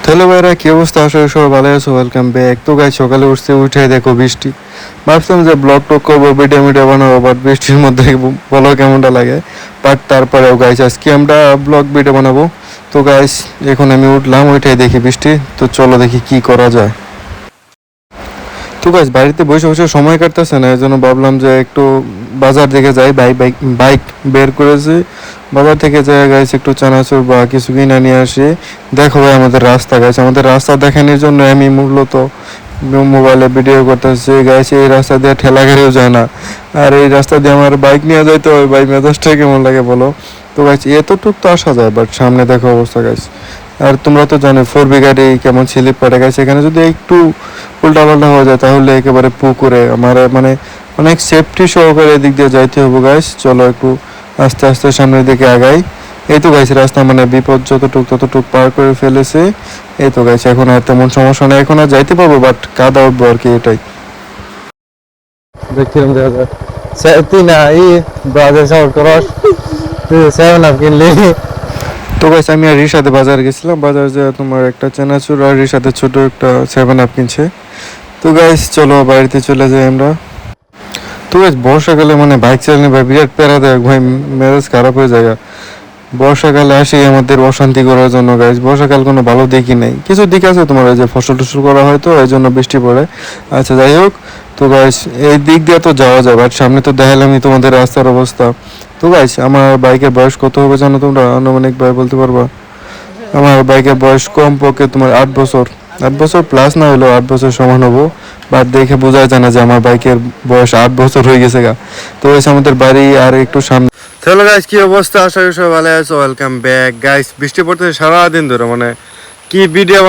Hello ভাইরা, কি অবস্থা? আশা করি সবাই ভালো আছো। Welcome back. তো গাইস, সকালে উঠে দেখো বৃষ্টি। ভাবছিলাম যে ব্লগ টক করবো, ভিডিও বানাবো, বাট বৃষ্টির মধ্যে বলো কেমনটা লাগে। বাট তারপরেও গাইস, আজকে আমরা ব্লগ ভিডিও বানাবো। তো গাইস, এখন আমি উঠলাম, উঠে দেখি বৃষ্টি। তো চলো দেখি কি করা যায়। তো গাইস, বাড়িতে বসে বসে সময় কাটতেছে না, এই জন্য ভাবলাম যে একটু বাজার দিকে যাই। বাইক বের করেছি, বাজার থেকে যাই গাইস, একটু চানাচুর বা কিছু কিনে নিয়ে আসি। দেখো ভাই আমাদের রাস্তা, গাইস আমাদের রাস্তা দেখানোর জন্য আমি মূলত মোবাইলে ভিডিও করতেছি। গাইস এই রাস্তা দিয়ে ঠেলা গাড়িও যায় না, আর এই রাস্তা দিয়ে আমার বাইক নিয়ে যাইতে হয়। ভাই মেজাজটা কেমন লাগে বলো। তো গাইস এতটুক তো আসা যায়, বাট সামনে দেখো অবস্থা গাইস। আর তোমরা তো জানো 4B গাড়ি কেমন স্লিপ করে। গেছে এখানে যদি একটু উল্টাপাল্টা হয়ে যায় তাহলে একেবারে পুকুরে আমার মানে অনেক সেফটি সহকারে এদিক দিয়ে যাইতে হবে গাইস। চলো একটু আস্তে আস্তে সামনের দিকে আগাই। এই তো গাইস রাস্তা মানে বিপদ ততটুক পার করে ফেলেছে। এই তো গাইস এখন আর তেমন সমস্যা নেই, এখন আর যাইতে পারবো, বাট কাদা উঠবো আর কি, এটাই দেখছিলাম। তো গাইস আমি আর রিশাদে বাজার গেছিলাম, বাজার যে তোমার একটা চানাচুর আর রিশাদের ছোট একটা 7 আপ কিনছে। তো গাইস চলো বাড়িতে চলে যাই আমরা। তো গাইস বর্ষাকালে মানে বাইক চালানো ভাই বিরাট প্যারা দেয় ভাই, মেজাজ খারাপ হয়ে যায়। বর্ষাকালে আসি আমাদের অশান্তি করার জন্য গাইস। বর্ষাকাল কোনো ভালো দিকই নেই, কিছু দিক আছে তোমার, ওই যে ফসল টসল করা হয় তো এই জন্য বৃষ্টি পড়ে। আচ্ছা যাই হোক, তো গাইস এই দিক দিয়ে তো যাওয়া যায়, বাট সামনে তো দেখালামই তোমাদের রাস্তার অবস্থা। তো গাইস আমার বাইকের বয়স কত হবে জানো তোমরা? আনুমানিক ভাই বলতে পারবা? আমার বাইকের বয়স কমপক্ষে তোমার 8 বছর। 8 বছর প্লাস না হলেও 8 বছর সমান হবো। বাট দেখে বোঝা যায় না যে আমার বাইকের বয়স 8 বছর হয়ে গেছে গা। তো গাইস আমাদের বাড়ি আর একটু সামনে। চলো গাইস, কি অবস্থা? আশা করি সবাই ভালো আছো। Welcome back guys. বৃষ্টি পড়তেছে সারাদিন ধরে, মানে কি ভিডিও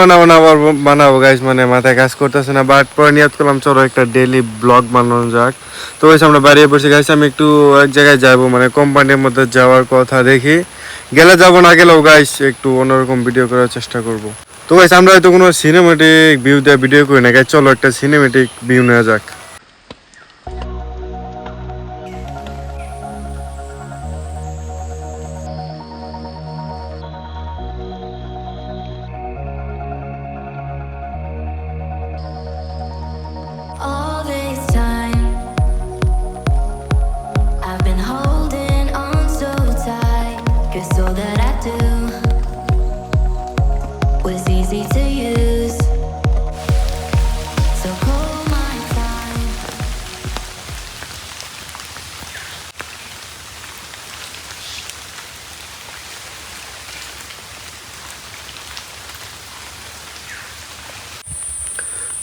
বানাবো গাইস, মানে মাথায় কাজ করতেছে না। বাট পরে নিয়ত করলাম চলো একটা ডেইলি ব্লগ বানানো যাক। তো গাইস আমরা বেরিয়ে পড়ছি গাইস, আমি একটু এক জায়গায় যাবো, মানে কোম্পানির মধ্যে যাওয়ার কথা। দেখি গেলে যাবো, না গেলেও গাইস একটু অন্যরকম ভিডিও করার চেষ্টা করব। তো গাইস আমরা হয়তো কোনো সিনেমেটিক ভিউ দিয়ে ভিডিও করি না গাইস, চলো একটা সিনেমেটিক ভিউ নেওয়া যাক। All this time, I've been holding on so tight, 'cause all that I do was easy to use. So call my time.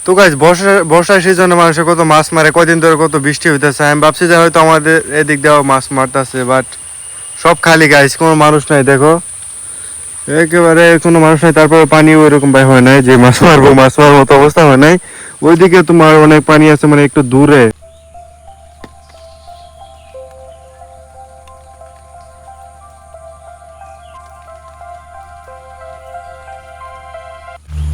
তো গাইস বর্ষার সিজনে মানুষের কত মাছ মারে, কয়দিন ধরে কত বৃষ্টি হইতেছে। আমি ভাবছি যে হয়তো আমাদের এদিক দিয়েও মাছ মারতেছে, বাট সব খালি গাইস, কোনো মানুষ নাই। দেখো একেবারে কোনো মানুষ নাই, তারপরে পানিও এরকম ভাই হয় নাই যে মাছ মারার মতো অবস্থা হয় নাই। ওইদিকে তোমার অনেক পানি আছে, মানে একটু দূরে।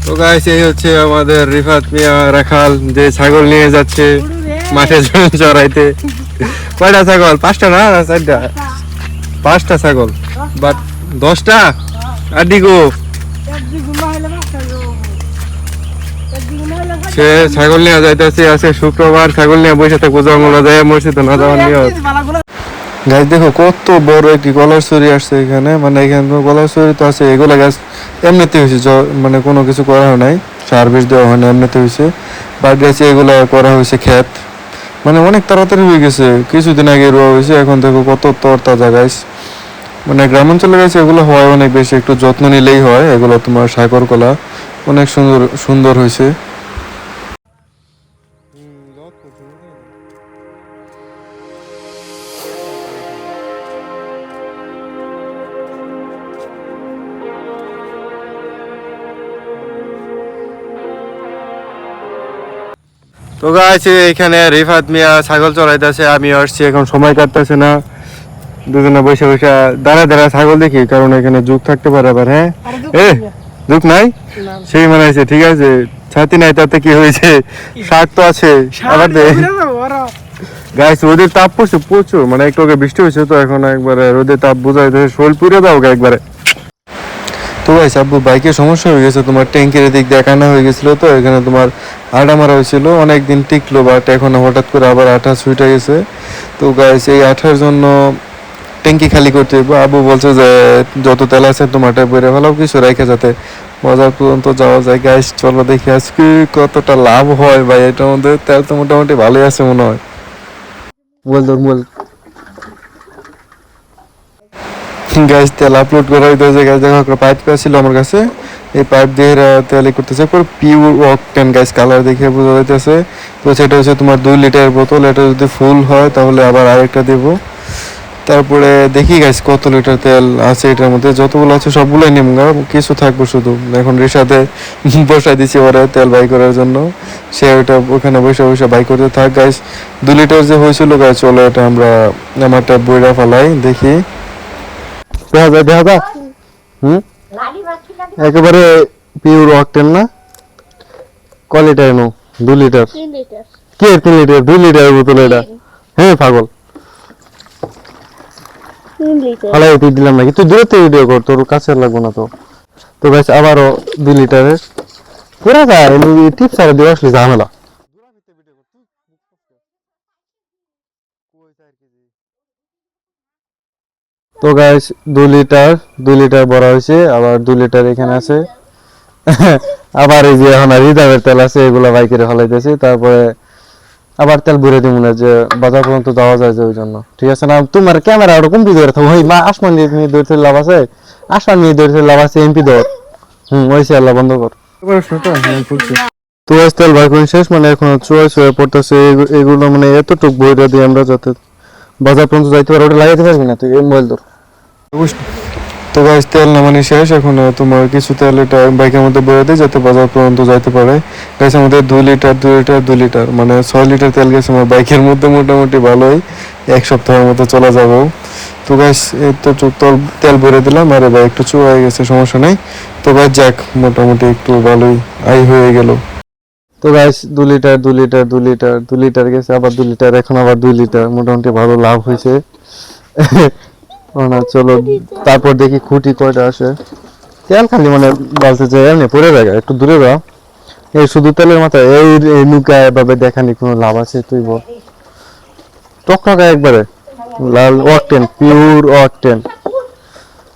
তো গাইস এই হচ্ছে আমাদের রিফাত মিয়া রাখাল, যে ছাগল নিয়ে যাচ্ছে মাঠে চড়াইতে। কয়টা ছাগল? 5টা না 4টা? 5টা ছাগল, বাট 10টা আডিগো। সে ছাগল নিয়ে যাইতেছে, আছে শুক্রবার, ছাগল নিয়ে বসে থাকবো, জঙ্গলে যায় মসজিদে না যাওয়ার নিয়ত। গাছ দেখো কত বড় একটি গলার চুরি আসছে এখানে, মানে এখানে গলার চুরি তো আছে। এগুলা গাছ এমনিতে হয়েছে, মানে কোনো কিছু করা হয় নাই, সার্ভিস দেওয়া হয় না, এমনিতে হয়েছে। বাট গাছে এগুলা করা হয়েছে ক্ষেত, মানে অনেক তাড়াতাড়ি হয়ে গেছে। কিছুদিন আগে রোয়া হয়েছে, এখন দেখো কত তরতাজা গাছ। মানে গ্রামাঞ্চলে গেছে এগুলো হয় অনেক বেশি, একটু যত্ন নিলেই হয়। এগুলো তোমার সাগর কলা অনেক সুন্দর সুন্দর হয়েছে। তো গাছ এখানে রিফাত মিয়া ছাগল চড়াইতেছে, আমি আসছি, এখন সময় কাটতেছে না। দুজনে বসে বসে দাঁড়া ছাগল দেখি, কারণ এখানে যুগ থাকতে পারে আবার। হ্যাঁ যুগ নাই, সেই মনে হয়েছে। ঠিক আছে, ছাতি নাই তাতে কি হয়েছে, শাক তো আছে। আবার গাছ রোদের তাপ পড়ছে প্রচুর, মানে একটু আগে বৃষ্টি হয়েছে তো এখন একবারে রোদের তাপ বোঝা যাচ্ছে। শোল পুড়ে দাও একবারে। তো গাইস আব্বু বাইকে সমস্যা হয়ে গেছে, তোমার ট্যাঙ্কের দিক দিয়ে কানা হয়ে গেছিল, তো এখানে তোমার আটা মারা হয়েছিল, অনেকদিন টিকলো, বাট এখন হঠাৎ করে আবার আঠা ছুটে গেছে। তো গাইস এই আঠার জন্য ট্যাঙ্কি খালি করতে হইব। আব্বু বলছে যে যত তেল আছে তোমারটা বেড়ে ফেলাও, কিছু রেখে যাতে বাজার পর্যন্ত যাওয়া যায়। গাইস চলো দেখি আজকে কতটা লাভ হয় ভাই, এটার মধ্যে তেল তো মোটামুটি ভালোই আছে মনে হয়। বল গাইস তেল আপলোড করা হইতেছে। গাইস দেখো একটা পাইপ ছিল আমার কাছে, এই পাইপ দিয়ে এরা তেল করতেছে, পুরো পিওর অকটেন গাইস, কালার দেখে বোঝা যাইতেছে। তো সেটা হচ্ছে তোমার 2 লিটার বোতল, এটা যদি ফুল হয় তাহলে আবার আরেকটা দেবো। তারপরে দেখি গাইস কত লিটার তেল আছে এটার মধ্যে, যতগুলো আছে সবগুলোই নিমগা, কিছু থাকবো শুধু। এখন রিসাতে বসাই দিছি ওরা তেল বাই করার জন্য, সে ওইটা ওখানে বসে বসে বাই করতে থাক। গাইস 2 লিটার যে হয়েছিল গাইস, চলো এটা আমরা আমারটা বইরা ফেলাই দেখি। দেখা যায় একেবারে পিওর অকটেন না, ক লিটার নো 2 লিটার 3 লিটার কি 3 লিটার 2 লিটার বোতল এটা। হ্যাঁ পাগল 3 লিটার ফালাই তুই দিলাম নাকি, তুই দূরে থেকে ভিডিও কর, তোর কাছে লাগবো না তো। তো গাইস আবারও 2 লিটারের পুরা যায় টিপস আর দিয়ে আসলে ঝামেলা। তো গাইস 2 লিটার ভরা হয়েছে, আবার 2 লিটার এখানে আছে। আবার এই যে এখন রিজার্ভের তেল আছে, এগুলো বাই করে ফেলাইতেছি, তারপরে আবার তেল ভরে দিব না, যে বাজার পর্যন্ত যাওয়া যায়, যে ওই জন্য। ঠিক আছে না, তোমার ক্যামেরা ওটা কমপ্লিট করে থাকো। ওই মা আসমান দিয়ে তুমি ধরতে লাভ আছে, আসমান নিয়ে ধরতে লাভ আছে, এমপি ধর। ওই সে আল্লাহ বন্ধ কর। তো গাইস তেল ভাই কোন শেষ, মানে এখন চুয়ে পড়তেছে এগুলো, মানে এতটুক বইটা দিয়ে আমরা যাতে বাজার পর্যন্ত যাইতে পারি, ওটা লাগাইতে পারবি না তুই, এই মোবাইল ধর। তো গাইস তেল নামানি শেষ, এখন তোমার কিছু তেল এটা বাইকের মধ্যে ভরে দিই যাতে বাজার পর্যন্ত যাইতে পারে। গাইস আমাদের 2 লিটার 2 লিটার 2 লিটার মানে 6 লিটার তেল গেছে আমার বাইকের মধ্যে, মোটামুটি ভালোই, এক সপ্তাহের মতো চলা যাবো। তো গাইস এই তো তেল ভরে দিলাম, আরে ভাই একটু চুয়া হয়ে গেছে, সমস্যা নাই। তো গাইস যাক মোটামুটি একটু ভালোই আই হয়ে গেল। তো guys 2 litre 2 litre 2 litre 2 litre গেছে, আবার 2 লিটার, এখন আবার 2 লিটার, মোটামুটি ভালো লাভ হয়েছে। না চলো তারপর দেখি খুঁটি কয়টা আসে। তেল খালি মানে বলতে যে এমনি পড়ে যায়, একটু দূরে যাও। এই শুধু তেলের মাথায় এই নুকায় ভাবে দেখানি কোনো লাভ আছে, তুই বল। টকটকা একবারে লাল অকটেন, পিওর অকটেন।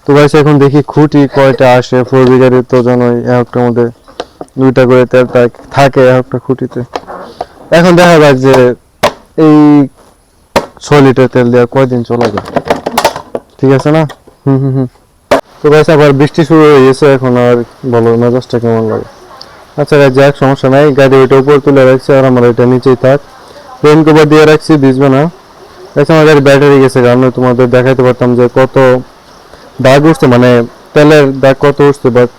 তো গাইস এখন দেখি খুঁটি কয়টা আসে, 4 বিঘারে তো জানোই একটার মধ্যে 2টা করে তেল থাকে একটা খুঁটিতে। এখন দেখা যাক যে এই 6 লিটার তেল দেওয়া কয়দিন চলা যায়, ঠিক আছে না। তো গাইস আবার বৃষ্টি শুরু হয়ে গেছে, এখন আর বলো মেজাজটা কেমন লাগে। আচ্ছা গাইস যাক সমস্যা নাই, গাড়ি ওইটা উপর তুলে রাখছি আর আমার এটা নিচেই থাক, রেন কভার দিয়ে রাখছি, ভিজবে না। আচ্ছা আমার গাড়ি ব্যাটারি গেছে, কারণ তোমাদের দেখাইতে পারতাম যে কত দাগ উঠছে, মানে তেলের দাগ কত উঠছে, বাট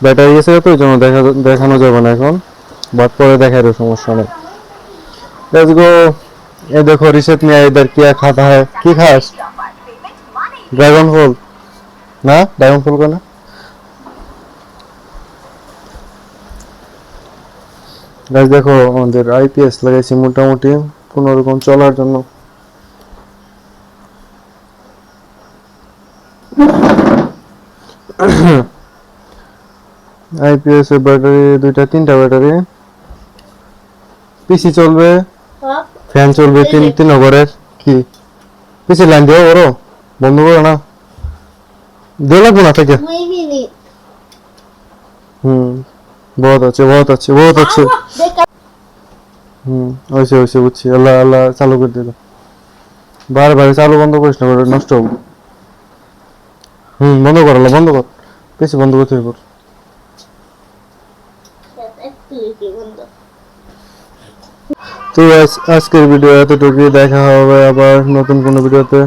ব্যাটারি গেছে তো ওই জন্য দেখানো যাবে না এখন, বাট পরে দেখাইরও সমস্যা নেই। Let's go. ये देखो रिशत में इधर क्या खाता है, की खास ड्रैगन फल ना, ड्रैगन फल का ना। गाइस देखो আমাদের আইপিএস লাগাইছি মোটামুটি কোনো রকম চলার জন্য। আইপিএস এর ব্যাটারি 2টা 3টা ব্যাটারি, পিসি চলবে, ফ্যান চলবে, তিন ঘরের। কি পিছে লাইন দিও ওরো, বন্ধ করো না, দেওয়া লাগবো না থেকে। बहुत अच्छे बहुत अच्छे बहुत अच्छे। वैसे वैसे बुझছি, আল্লাহ আল্লাহ চালু করে দিল, বারবার চালু বন্ধ করিস না, নষ্ট হবে। বন্ধ কর, আল্লাহ বন্ধ কর, বেশি বন্ধ করতে হবে। তো আজকের ভিডিও এতটুকুই, দেখা হবে আবার নতুন কোনো ভিডিওতে।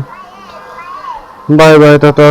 Bye bye, tata.